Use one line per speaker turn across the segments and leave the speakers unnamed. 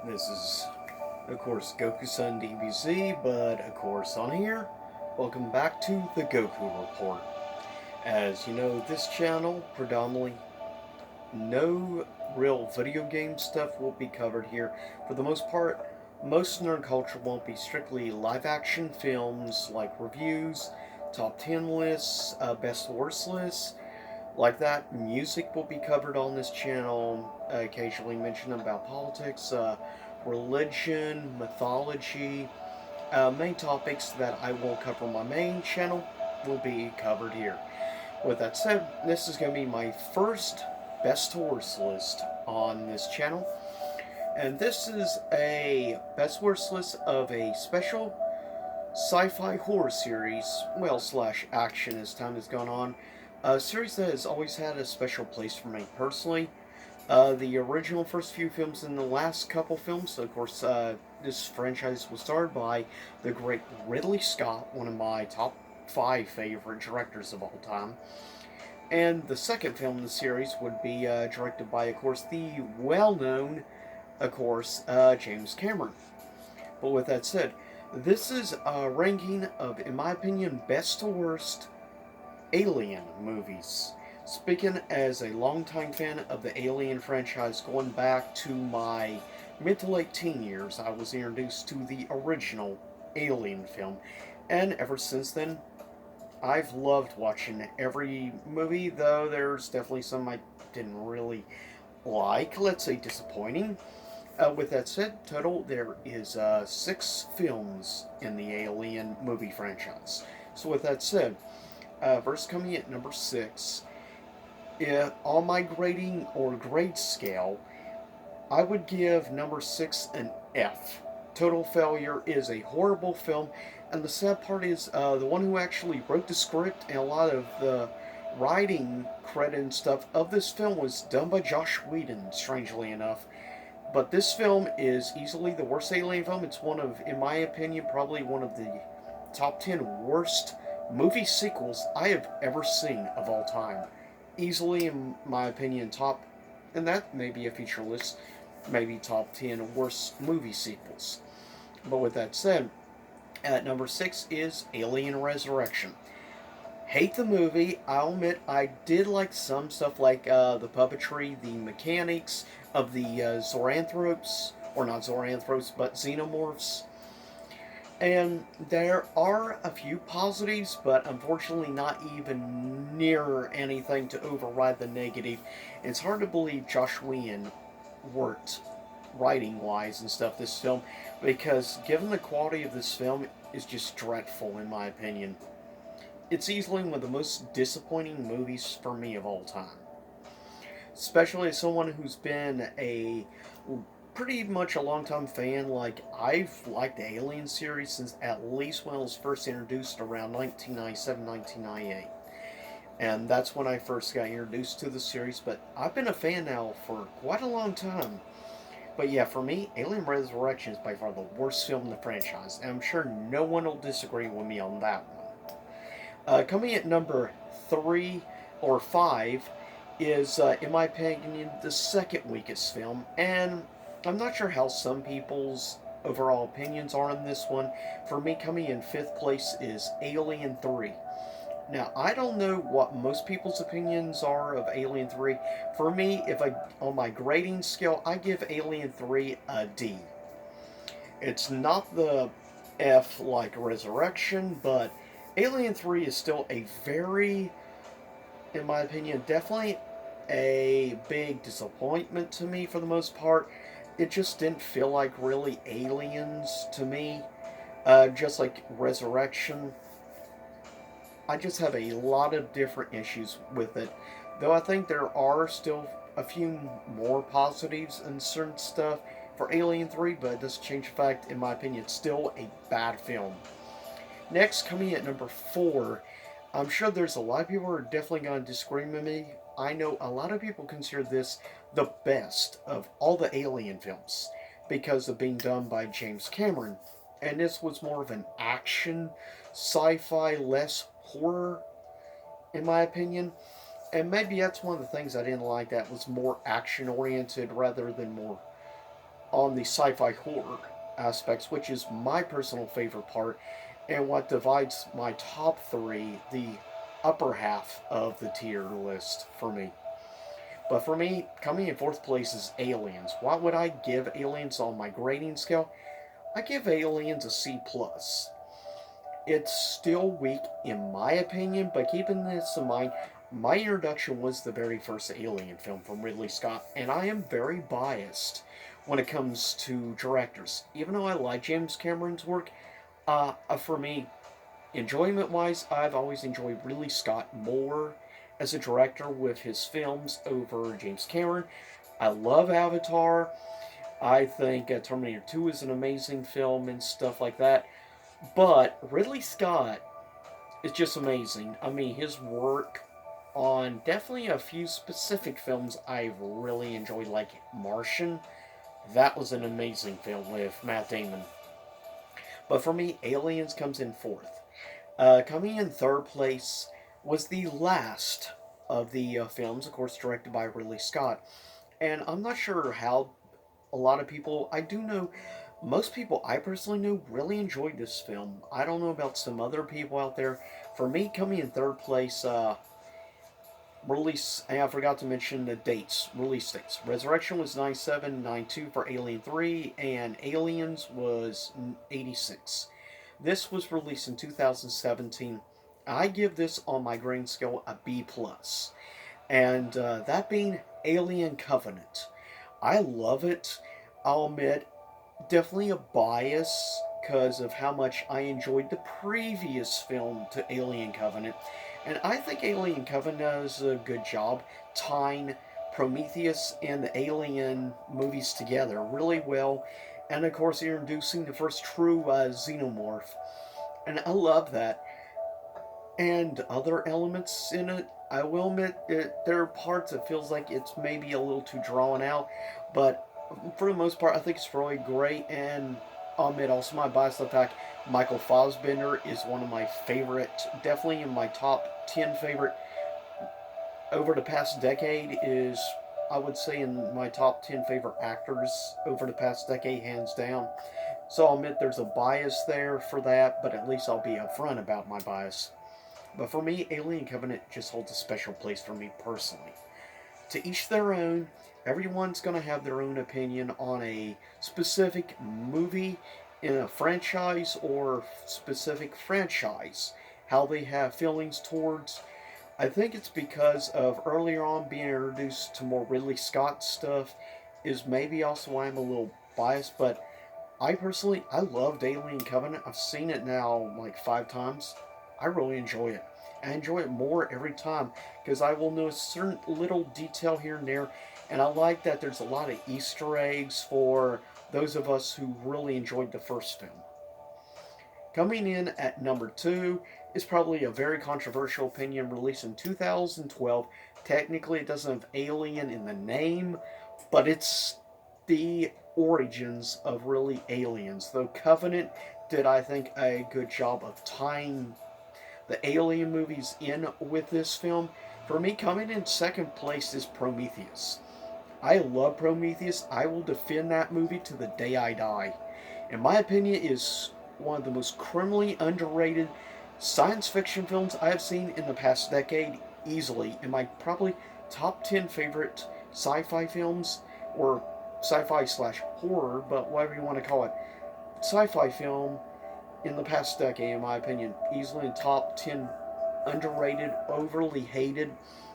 This is, of course, Goku-san DBZ, but of course on here, welcome back to the Goku Report. As you know, this channel, predominantly, no real video game stuff will be covered here. For the most part, most nerd culture won't be strictly live-action films like reviews, top 10 lists, best worst lists, like that. Music will be covered on this channel, occasionally mention about politics, religion, mythology, main topics that I won't cover on my main channel will be covered here. With that said, this is going to be my first best worst list on this channel, and this is a best worst list of a special sci-fi horror series, well, slash action as time has gone on. A series that has always had a special place for me personally. The original first few films and the last couple films, of course, this franchise was started by the great Ridley Scott, one of my top 5 favorite directors of all time. And the second film in the series would be directed by, of course, the well-known, of course, James Cameron. But with that said, this is a ranking of, in my opinion, best to worst Alien movies. Speaking as a longtime fan of the Alien franchise, going back to my mid to late teen years, I was introduced to the original Alien film. And ever since then, I've loved watching every movie, though there's definitely some I didn't really like, let's say disappointing. With that said, total there is 6 films in the Alien movie franchise. So with that said, first coming at number 6, on my grading or grade scale, I would give number 6 an F. Total Failure is a horrible film, and the sad part is the one who actually wrote the script and a lot of the writing credit and stuff of this film was done by Joss Whedon, strangely enough. But this film is easily the worst Alien film. It's one of, in my opinion, probably one of the top 10 worst movie sequels I have ever seen of all time. Easily, in my opinion, top, and that may be a feature list, maybe top 10 worst movie sequels. But with that said, at number 6 is Alien Resurrection. Hate the movie. I'll admit I did like some stuff like the puppetry, the mechanics of the Zoranthropes, or not Zoranthropes, but Xenomorphs. And there are a few positives, but unfortunately not even near anything to override the negative. It's hard to believe Joss Whedon worked writing wise and stuff this film, because given the quality of this film is just dreadful in my opinion. It's easily one of the most disappointing movies for me of all time. Especially as someone who's been a pretty much a long time fan. Like, I've liked the Alien series since at least when it was first introduced around 1997, 1998. And that's when I first got introduced to the series, but I've been a fan now for quite a long time. But yeah, for me, Alien Resurrection is by far the worst film in the franchise, and I'm sure no one will disagree with me on that one. Coming at number 3 or 5 is, in my opinion, the second weakest film, and I'm not sure how some people's overall opinions are on this one. For me, coming in 5th place is Alien 3. Now, I don't know what most people's opinions are of Alien 3. For me, if I on my grading scale, I give Alien 3 a D. It's not the F like Resurrection, but Alien 3 is still a very, in my opinion, definitely a big disappointment to me for the most part. It just didn't feel like really aliens to me. Just like Resurrection, I just have a lot of different issues with it. Though I think there are still a few more positives and certain stuff for Alien 3, but it doesn't change the fact, in my opinion, it's still a bad film. Next, coming at number 4, I'm sure there's a lot of people who are definitely going to disagree with me. I know a lot of people consider this the best of all the Alien films because of being done by James Cameron. And this was more of an action, sci-fi, less horror, in my opinion. And maybe that's one of the things I didn't like, that was more action oriented rather than more on the sci-fi horror aspects, which is my personal favorite part, and what divides my top three, the upper half of the tier list for me. But for me, coming in fourth place is Aliens. What would I give Aliens on my grading scale? I give Aliens a C plus. It's still weak in my opinion, but keeping this in mind, my introduction was the very first Alien film from Ridley Scott, and I am very biased when it comes to directors. Even though I like James Cameron's work, for me, enjoyment wise, I've always enjoyed Ridley Scott more as a director with his films over James Cameron. I love Avatar. I think Terminator 2 is an amazing film and stuff like that. But Ridley Scott is just amazing. I mean, his work on definitely a few specific films I've really enjoyed, like Martian. That was an amazing film with Matt Damon. But for me, Aliens comes in fourth. Coming in third place was the last of the films, of course, directed by Ridley Scott. And I'm not sure how a lot of people, I do know most people I personally know really enjoyed this film. I don't know about some other people out there. For me, coming in third place, release, and I forgot to mention the dates, release dates. Resurrection was 97, 92 for Alien 3, and Aliens was 86. This was released in 2017. I give this on my grading scale a B plus, and that being Alien Covenant. I love it. I'll admit, definitely a bias because of how much I enjoyed the previous film to Alien Covenant. And I think Alien Covenant does a good job tying Prometheus and the Alien movies together really well. And of course, introducing the first true xenomorph. And I love that. And other elements in it, I will admit, there are parts that feels like it's maybe a little too drawn out. But for the most part, I think it's really great. And I'll admit also my bias, the fact Michael Fassbender is one of my favorite, definitely in my top 10 favorite over the past decade, is I would say in my top 10 favorite actors over the past decade, hands down. So I'll admit there's a bias there for that, but at least I'll be upfront about my bias. But for me, Alien Covenant just holds a special place for me personally. To each their own. Everyone's going to have their own opinion on a specific movie in a franchise or specific franchise. How they have feelings towards. I think it's because of earlier on being introduced to more Ridley Scott stuff is maybe also why I'm a little biased, but I personally, I loved Alien Covenant. I've seen it now like 5 times. I really enjoy it. I enjoy it more every time because I will notice certain little detail here and there, and I like that there's a lot of Easter eggs for those of us who really enjoyed the first film. Coming in at number 2 is probably a very controversial opinion, released in 2012. Technically, it doesn't have Alien in the name, but it's the origins of really aliens. Though Covenant did, I think, a good job of tying the Alien movies in with this film. For me, coming in second place is Prometheus. I love Prometheus. I will defend that movie to the day I die. In my opinion, it is one of the most criminally underrated science fiction films I have seen in the past decade, easily. In my probably top 10 favorite sci-fi films, or sci-fi slash horror, but whatever you want to call it, sci-fi film in the past decade, in my opinion, easily in top 10 underrated, overly hated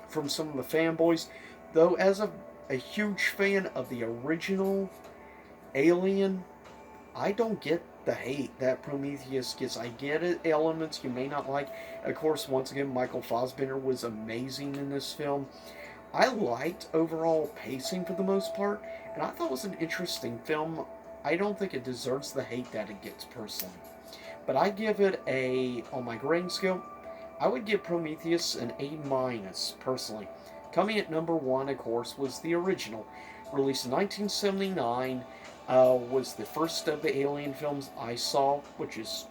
from some of the fanboys. Though, as a huge fan of the original Alien, I don't get the hate that Prometheus gets. I get it, elements you may not like. Of course, once again, Michael Fassbender was amazing in this film. I liked overall pacing for the most part, and I thought it was an interesting film. I don't think it deserves the hate that it gets personally. But I give it on my grading scale, I would give Prometheus an A minus personally. Coming at number 1, of course, was the original, released in 1979. Was the first of the Alien films I saw, which is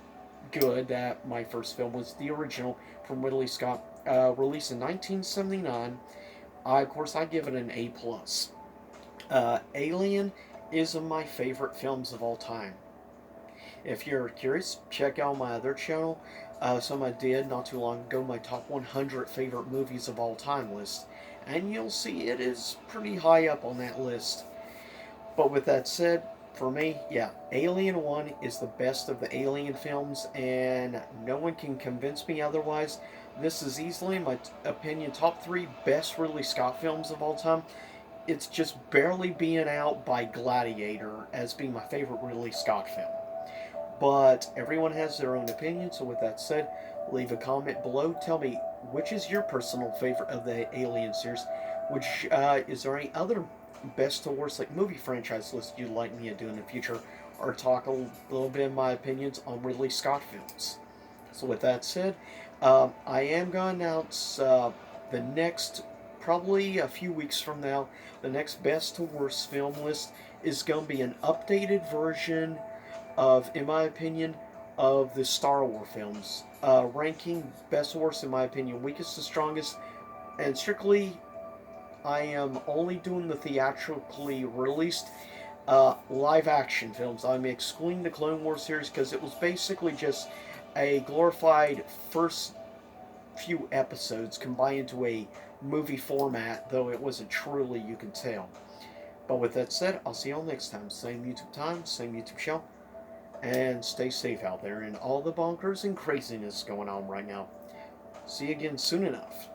good that my first film was the original from Ridley Scott, released in 1979. Of course, I give it an A plus. Alien is of my favorite films of all time. If you're curious, check out my other channel. Some I did not too long ago, my top 100 favorite movies of all time list. And you'll see it is pretty high up on that list. But with that said, for me, yeah, Alien 1 is the best of the Alien films, and no one can convince me otherwise. This is easily, in my opinion, top 3 best Ridley Scott films of all time. It's just barely being out by Gladiator as being my favorite Ridley Scott film. But everyone has their own opinion, so with that said, leave a comment below. Tell me, which is your personal favorite of the Alien series? Which is there any other best to worst like movie franchise list you'd like me to do in the future, or talk a little bit of my opinions on Ridley Scott films? So with that said, I am going to announce the next, probably a few weeks from now, the next best to worst film list is going to be an updated version of, in my opinion, of the Star Wars films, ranking best to worst, in my opinion, weakest to strongest, and strictly, I am only doing the theatrically released live action films. I'm excluding the Clone Wars series because it was basically just a glorified first few episodes combined into a movie format, though it wasn't truly, you can tell. But with that said, I'll see y'all next time. Same YouTube time, same YouTube show. And stay safe out there in all the bonkers and craziness going on right now. See you again soon enough.